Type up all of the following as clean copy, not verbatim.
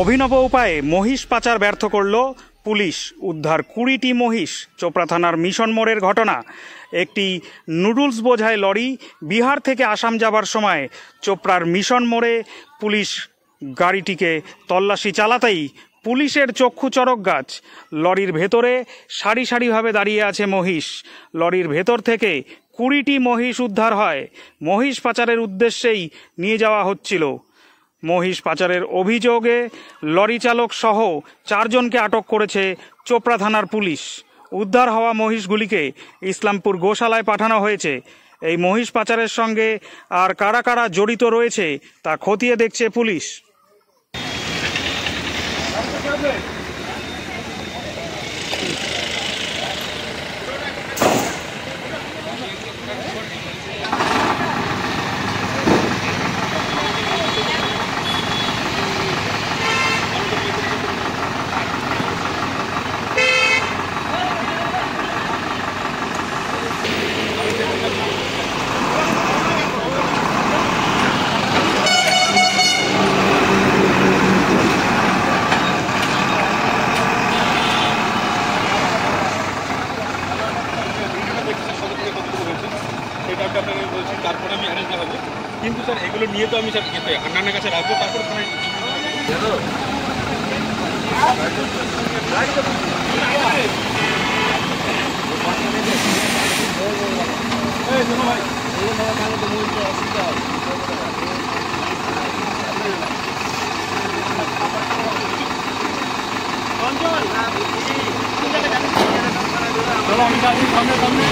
অভিনব উপায়ে মহিষ পাচার ব্যর্থ করল পুলিশ। উদ্ধার 20টি মহিষ। চোপড়া থানার মিশন মোড়ের ঘটনা। একটি নুডলস বোঝাই লরি বিহার থেকে আসাম যাবার সময় চোপড়ার মিশন মোড়ে পুলিশ গাড়িটিকে তল্লাশি চালাতেই পুলিশের চক্ষু চড়ক গাছ। লরির ভেতরে সারি সারিভাবে দাঁড়িয়ে আছে মহিষ। লরির ভেতর থেকে 20টি মহিষ উদ্ধার হয়। মহিষ পাচারের উদ্দেশ্যেই নিয়ে যাওয়া হচ্ছিল। মহিষ পাচারের অভিযোগে লরি চালক সহ 4 জনকে আটক করেছে চোপড়া থানার পুলিশ। উদ্ধার হওয়া মহিষগুলিকে ইসলামপুর গোশালায় পাঠানো হয়েছে। এই মহিষ পাচারের সঙ্গে আর কারা কারা জড়িত রয়েছে তা খতিয়ে দেখছে পুলিশ। তারপরে আমি অ্যারেঞ্জ দেখাবো, কিন্তু স্যার এগুলো নিয়ে তো আমি স্যার হান্নানের কাছে রাখবো, তারপরে আমি যাচ্ছি সামনে সামনে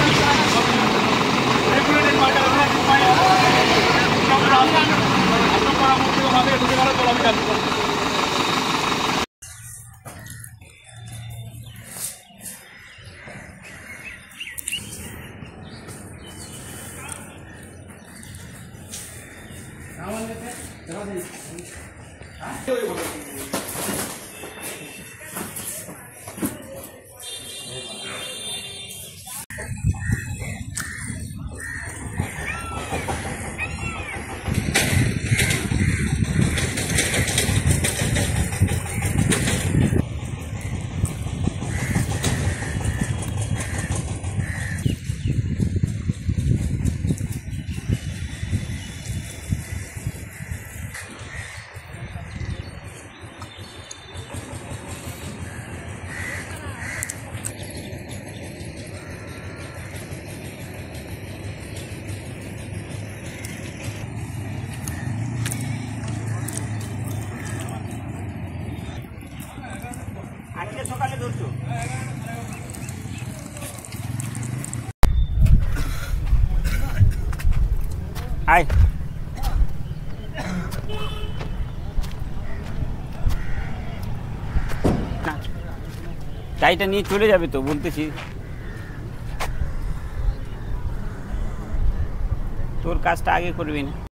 সকালে ধরছো আয় গাড়িটা নিয়ে চলে যাবে তো বলতেছি, তোর কাজটা আগে করবি না।